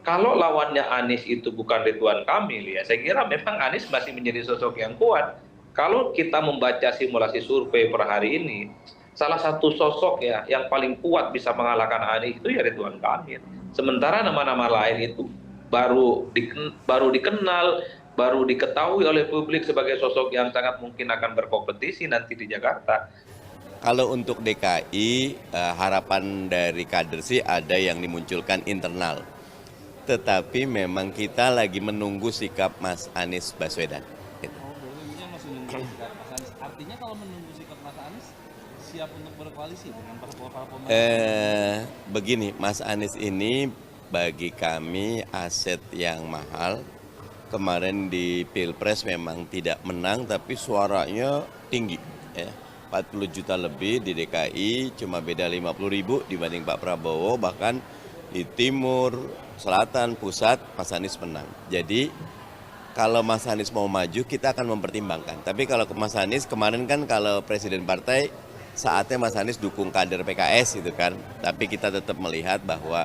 kalau lawannya Anies itu bukan Ridwan Kamil, ya saya kira memang Anies masih menjadi sosok yang kuat. Kalau kita membaca simulasi survei per hari ini, salah satu sosok ya yang paling kuat bisa mengalahkan Anies itu ya Ridwan Kamil. Sementara nama-nama lain itu baru dikenal, baru diketahui oleh publik sebagai sosok yang sangat mungkin akan berkompetisi nanti di Jakarta. Kalau untuk DKI, harapan dari kader sih ada yang dimunculkan internal. Tetapi memang kita lagi menunggu sikap Mas Anies Baswedan. Masih nunggu sikap Mas Anies. Artinya kalau menunggu sikap Mas Anies, siap untuk berkoalisi dengan para pemain? Begini, Mas Anies ini bagi kami aset yang mahal. Kemarin di Pilpres memang tidak menang, tapi suaranya tinggi. Ya. 40 juta lebih di DKI, cuma beda 50.000 dibanding Pak Prabowo, bahkan di timur, selatan, pusat, Mas Anies menang. Jadi kalau Mas Anies mau maju, kita akan mempertimbangkan. Tapi kalau Mas Anies kemarin kan kalau presiden partai, saatnya Mas Anies dukung kader PKS gitu kan. Tapi kita tetap melihat bahwa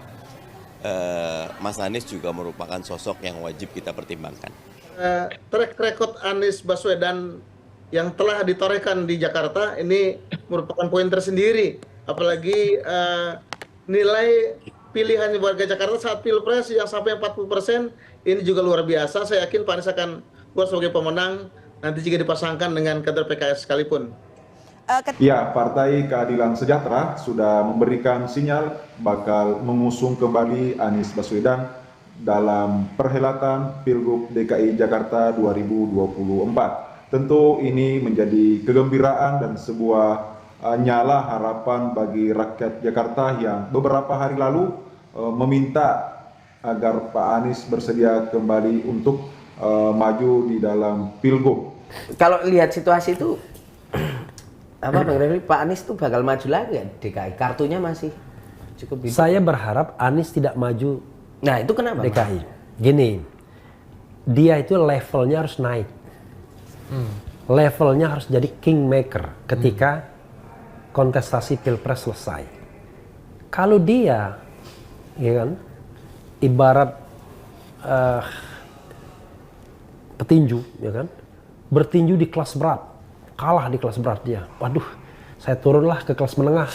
Mas Anies juga merupakan sosok yang wajib kita pertimbangkan. Track record Anies Baswedan yang telah ditorehkan di Jakarta ini merupakan poin tersendiri. Apalagi nilai pilihan warga Jakarta saat Pilpres yang sampai 40% ini juga luar biasa. Saya yakin Pak Anies akan keluar sebagai pemenang nanti jika dipasangkan dengan kader PKS sekalipun. Ya, Partai Keadilan Sejahtera sudah memberikan sinyal bakal mengusung kembali Anies Baswedan dalam perhelatan Pilgub DKI Jakarta 2024. Tentu ini menjadi kegembiraan dan sebuah nyala harapan bagi rakyat Jakarta yang beberapa hari lalu meminta agar Pak Anies bersedia kembali untuk maju di dalam Pilgub. Kalau lihat situasi itu, Bang Refli, Pak Anies itu bakal maju lagi ya DKI? Kartunya masih cukup hidup. Saya berharap Anies tidak maju. Nah itu kenapa DKI? Gini, dia itu levelnya harus naik. Levelnya harus jadi kingmaker ketika kontestasi Pilpres selesai. Kalau dia, ya kan, ibarat petinju, ya kan, bertinju di kelas berat, kalah di kelas berat dia. Waduh, saya turunlah ke kelas menengah,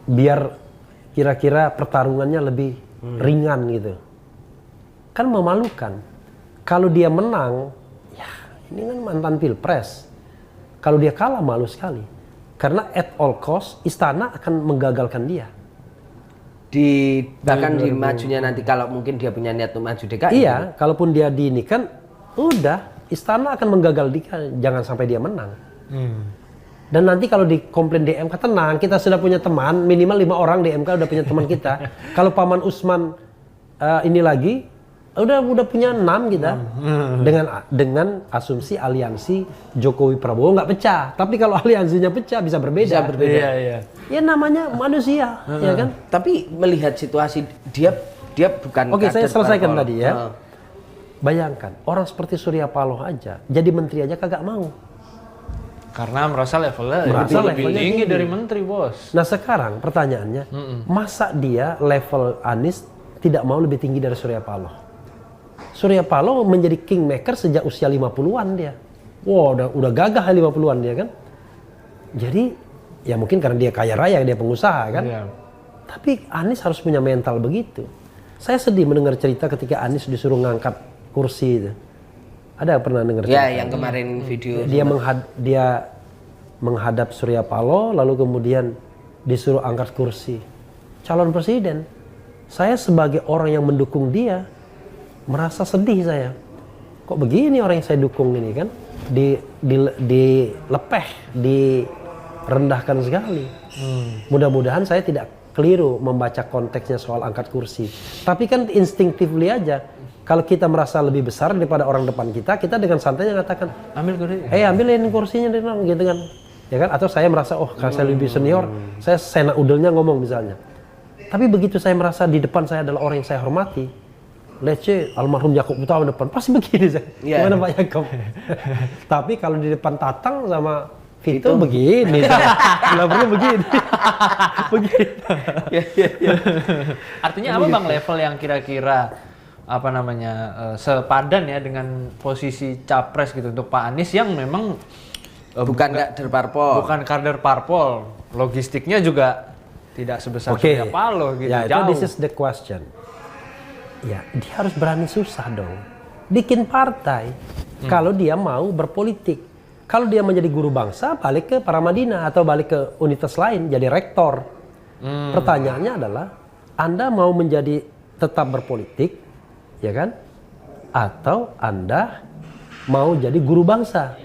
biar kira-kira pertarungannya lebih ringan gitu. Kan memalukan. Kalau dia menang, ini kan mantan Pilpres. Kalau dia kalah malu sekali. Karena at all cost istana akan menggagalkan dia. Bahkan di majunya nanti kalau mungkin dia punya niat untuk maju DKI. Iya, kalaupun dia diinikan, udah istana akan menggagal dia, jangan sampai dia menang. Dan nanti kalau di komplain di MK, tenang, kita sudah punya teman, minimal 5 orang di MK udah punya teman kita. Kalau Paman Usman ini lagi, udah punya 6 kita. Dengan asumsi aliansi Jokowi Prabowo nggak pecah. Tapi kalau aliansinya pecah bisa berbeda. Iya. Ya namanya manusia, ya kan? Tapi melihat situasi dia bukan. Oke, saya selesaikan tadi ya. Bayangkan orang seperti Surya Paloh aja jadi menteri aja kagak mau. Karena merasa levelnya lebih tinggi dari menteri, Bos. Nah sekarang pertanyaannya, masa dia level Anies tidak mau lebih tinggi dari Surya Paloh? Surya Paloh menjadi kingmaker sejak usia 50-an dia. Wah, udah gagah 50-an dia kan. Jadi ya mungkin karena dia kaya raya, dia pengusaha kan. Yeah. Tapi Anies harus punya mental begitu. Saya sedih mendengar cerita ketika Anies disuruh ngangkat kursi itu. Ada pernah dengar cerita? Ya, yang kemarin video. Dia menghadap Surya Paloh lalu kemudian disuruh angkat kursi. Calon presiden. Saya sebagai orang yang mendukung dia merasa sedih saya. Kok begini orang yang saya dukung ini kan? Dilepeh, direndahkan sekali. Mudah-mudahan saya tidak keliru membaca konteksnya soal angkat kursi. Tapi kan instinctively aja, kalau kita merasa lebih besar daripada orang depan kita dengan santainya mengatakan, ambil kursi. Ambilin kursinya gitu kan. Ya kan? Atau saya merasa, karena saya lebih senior, saya sena udelnya ngomong misalnya. Tapi begitu saya merasa di depan saya adalah orang yang saya hormati, Lece, almarhum Yakob Utama depan, pasti begini saya. Gimana Pak Yakob? Tapi kalau di depan Tatang sama Vito begini, nggak perlu begini. Begitu. Artinya apa Bang level yang kira-kira apa namanya sepadan ya dengan posisi capres gitu untuk Pak Anies yang memang Bukan kader parpol. bukan kader parpol, logistiknya juga tidak sebesar Surya Paloh gitu, Ya, itu jauh. this is the question. Ya, dia harus berani susah dong. Bikin partai. Kalau dia mau berpolitik. Kalau dia menjadi guru bangsa, balik ke Paramadina atau balik ke universitas lain, jadi rektor. Pertanyaannya adalah, Anda mau menjadi tetap berpolitik, ya kan? Atau Anda mau jadi guru bangsa?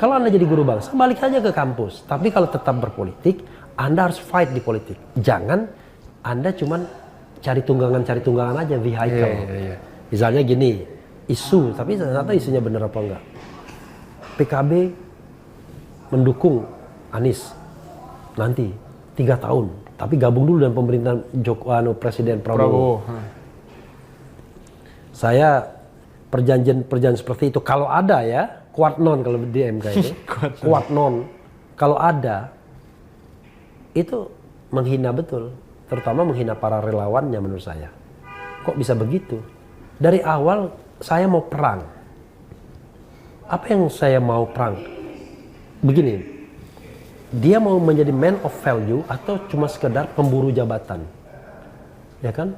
Kalau Anda jadi guru bangsa, balik aja ke kampus. Tapi kalau tetap berpolitik, Anda harus fight di politik. Jangan Anda cuman cari tunggangan aja, vehicle. Misalnya gini, isu, tapi ternyata isunya benar apa enggak. PKB mendukung Anies nanti 3 tahun, tapi gabung dulu dengan pemerintahan Presiden Prabowo. Saya perjanjian seperti itu kalau ada ya, kuat non kalau di MK itu, kuat non kalau ada itu menghina betul, terutama menghina para relawannya menurut saya. Kok bisa begitu? Dari awal saya mau perang. Apa yang saya mau perang? Begini, dia mau menjadi man of value atau cuma sekedar pemburu jabatan, ya kan?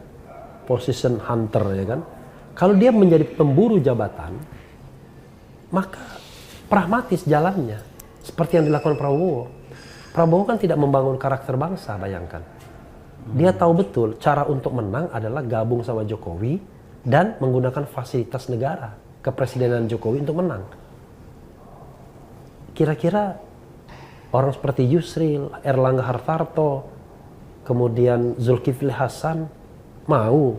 Position hunter, ya kan? Kalau dia menjadi pemburu jabatan, maka pragmatis jalannya, seperti yang dilakukan Prabowo. Prabowo kan tidak membangun karakter bangsa, bayangkan. Dia tahu betul cara untuk menang adalah gabung sama Jokowi dan menggunakan fasilitas negara, kepresidenan Jokowi untuk menang. Kira-kira orang seperti Yusril, Erlangga Hartarto, kemudian Zulkifli Hasan mau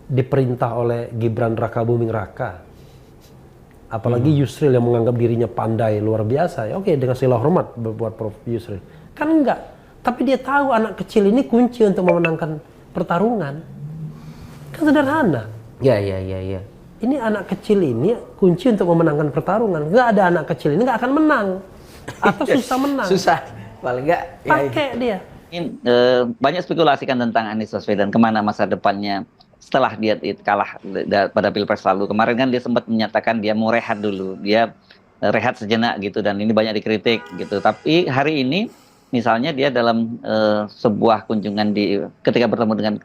diperintah oleh Gibran Rakabuming Raka? Apalagi Yusril yang menganggap dirinya pandai luar biasa. Ya, oke, dengan segala hormat buat Prof Yusril. Kan enggak. Tapi dia tahu anak kecil ini kunci untuk memenangkan pertarungan. Kan sederhana. Ya. Ini anak kecil ini kunci untuk memenangkan pertarungan. Enggak ada anak kecil ini enggak akan menang. Atau susah menang. Susah. Paling enggak. Pakai dia. Ini banyak spekulasi kan tentang Anies Baswedan kemana masa depannya setelah dia kalah pada Pilpres lalu. Kemarin kan dia sempat menyatakan dia mau rehat dulu, dia rehat sejenak gitu, dan ini banyak dikritik gitu. Tapi hari ini misalnya dia dalam sebuah kunjungan ketika bertemu dengan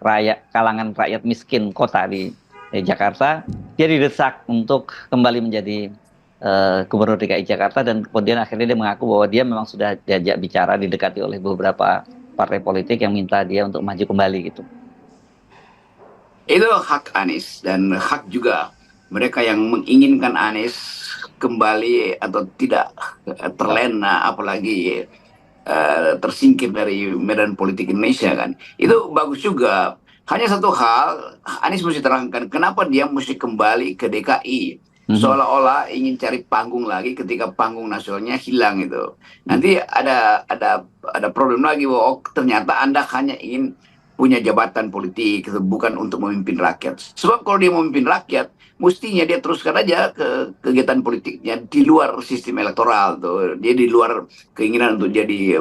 kalangan rakyat miskin kota di Jakarta, dia didesak untuk kembali menjadi Gubernur DKI Jakarta, dan kemudian akhirnya dia mengaku bahwa dia memang sudah diajak bicara, didekati oleh beberapa partai politik yang minta dia untuk maju kembali gitu. Itu hak Anies dan hak juga mereka yang menginginkan Anies kembali atau tidak terlena, apalagi tersingkir dari medan politik Indonesia kan. Itu bagus juga. Hanya satu hal, Anies mesti terangkan kenapa dia mesti kembali ke DKI. Seolah-olah ingin cari panggung lagi ketika panggung nasionalnya hilang itu. Nanti ada problem lagi bahwa ternyata Anda hanya ingin punya jabatan politik, bukan untuk memimpin rakyat. Sebab kalau dia memimpin rakyat, mestinya dia teruskan aja ke kegiatan politiknya di luar sistem elektoral tuh. Dia di luar keinginan untuk jadi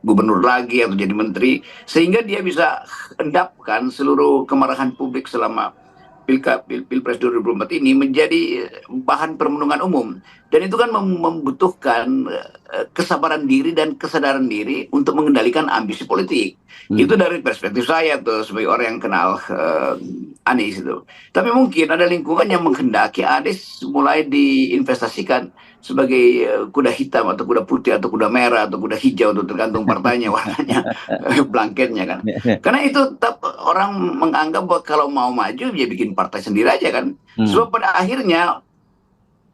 gubernur lagi atau jadi menteri, sehingga dia bisa endapkan seluruh kemarahan publik selama Pilpres 2024 ini menjadi bahan permenungan umum. Dan itu kan membutuhkan kesabaran diri dan kesadaran diri untuk mengendalikan ambisi politik. Itu dari perspektif saya tuh sebagai orang yang kenal Anies itu. Tapi mungkin ada lingkungan yang menghendaki Anies mulai diinvestasikan sebagai kuda hitam atau kuda putih atau kuda merah atau kuda hijau, untuk tergantung partainya warnanya, blanketnya kan. Karena itu tetap orang menganggap bahwa kalau mau maju dia bikin partai sendiri aja kan. Sebab pada akhirnya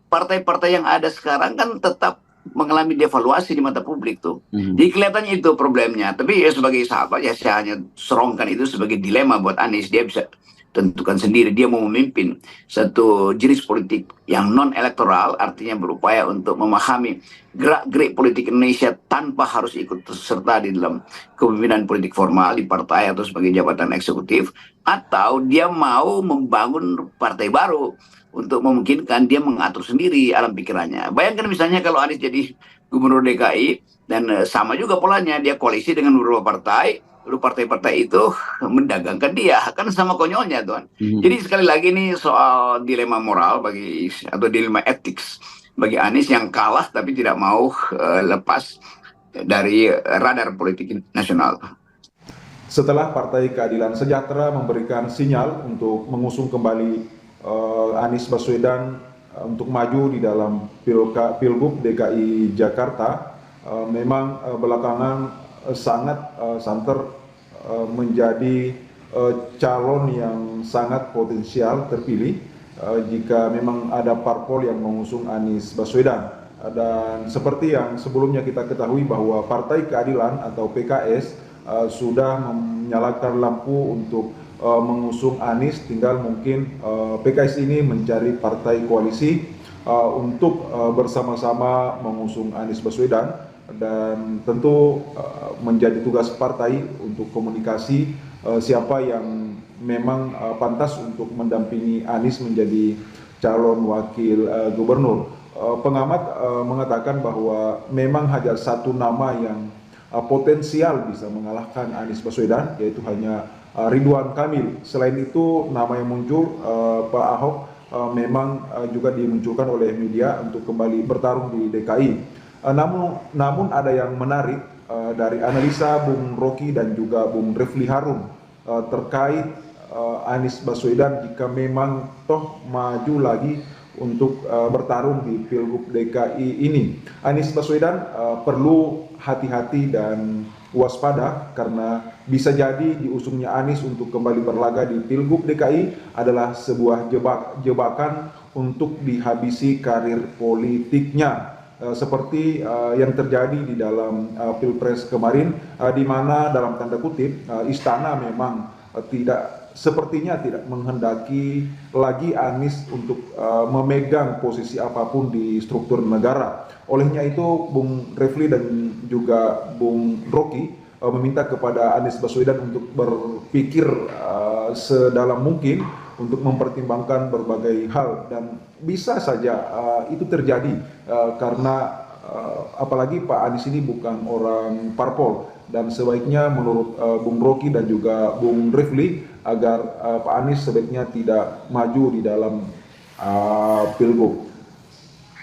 partai-partai yang ada sekarang kan tetap mengalami devaluasi di mata publik tuh. Jadi kelihatannya itu problemnya. Tapi ya sebagai sahabat ya saya hanya serongkan itu sebagai dilema buat Anies. Dia bisa tentukan sendiri dia mau memimpin satu jenis politik yang non elektoral, artinya berupaya untuk memahami gerak-gerik politik Indonesia tanpa harus ikut serta di dalam kepemimpinan politik formal di partai atau sebagai jabatan eksekutif, atau dia mau membangun partai baru untuk memungkinkan dia mengatur sendiri alam pikirannya. Bayangkan misalnya kalau Anies jadi gubernur DKI, dan sama juga polanya, dia koalisi dengan beberapa partai, lalu partai-partai itu mendagangkan dia, kan sama konyolnya tuan. Jadi sekali lagi nih soal dilema moral atau dilema etik bagi Anies yang kalah tapi tidak mau lepas dari radar politik nasional. Setelah Partai Keadilan Sejahtera memberikan sinyal untuk mengusung kembali Anies Baswedan untuk maju di dalam Pilgub DKI Jakarta, memang belakangan sangat santer menjadi calon yang sangat potensial terpilih jika memang ada parpol yang mengusung Anies Baswedan. Dan seperti yang sebelumnya kita ketahui bahwa Partai Keadilan atau PKS sudah menyalakan lampu untuk mengusung Anies, tinggal mungkin PKS ini mencari partai koalisi untuk bersama-sama mengusung Anies Baswedan, dan tentu menjadi tugas partai untuk komunikasi siapa yang memang pantas untuk mendampingi Anies menjadi calon wakil gubernur. Pengamat mengatakan bahwa memang hanya satu nama yang potensial bisa mengalahkan Anies Baswedan, yaitu hanya Ridwan Kamil. Selain itu, nama yang muncul Pak Ahok memang juga dimunculkan oleh media untuk kembali bertarung di DKI. Namun ada yang menarik dari analisa Bung Rocky dan juga Bung Refli Harun terkait Anies Baswedan jika memang toh maju lagi untuk bertarung di Pilgub DKI ini. Anies Baswedan perlu hati-hati dan waspada karena bisa jadi diusungnya Anies untuk kembali berlaga di Pilgub DKI adalah sebuah jebakan untuk dihabisi karir politiknya. Seperti yang terjadi di dalam Pilpres kemarin, di mana dalam tanda kutip istana memang sepertinya tidak menghendaki lagi Anies untuk memegang posisi apapun di struktur negara. Olehnya itu Bung Refli dan juga Bung Rocky meminta kepada Anies Baswedan untuk berpikir sedalam mungkin untuk mempertimbangkan berbagai hal, dan bisa saja itu terjadi karena apalagi Pak Anies ini bukan orang parpol, dan sebaiknya menurut Bung Rocky dan juga Bung Refli agar Pak Anies sebaiknya tidak maju di dalam Pilgub.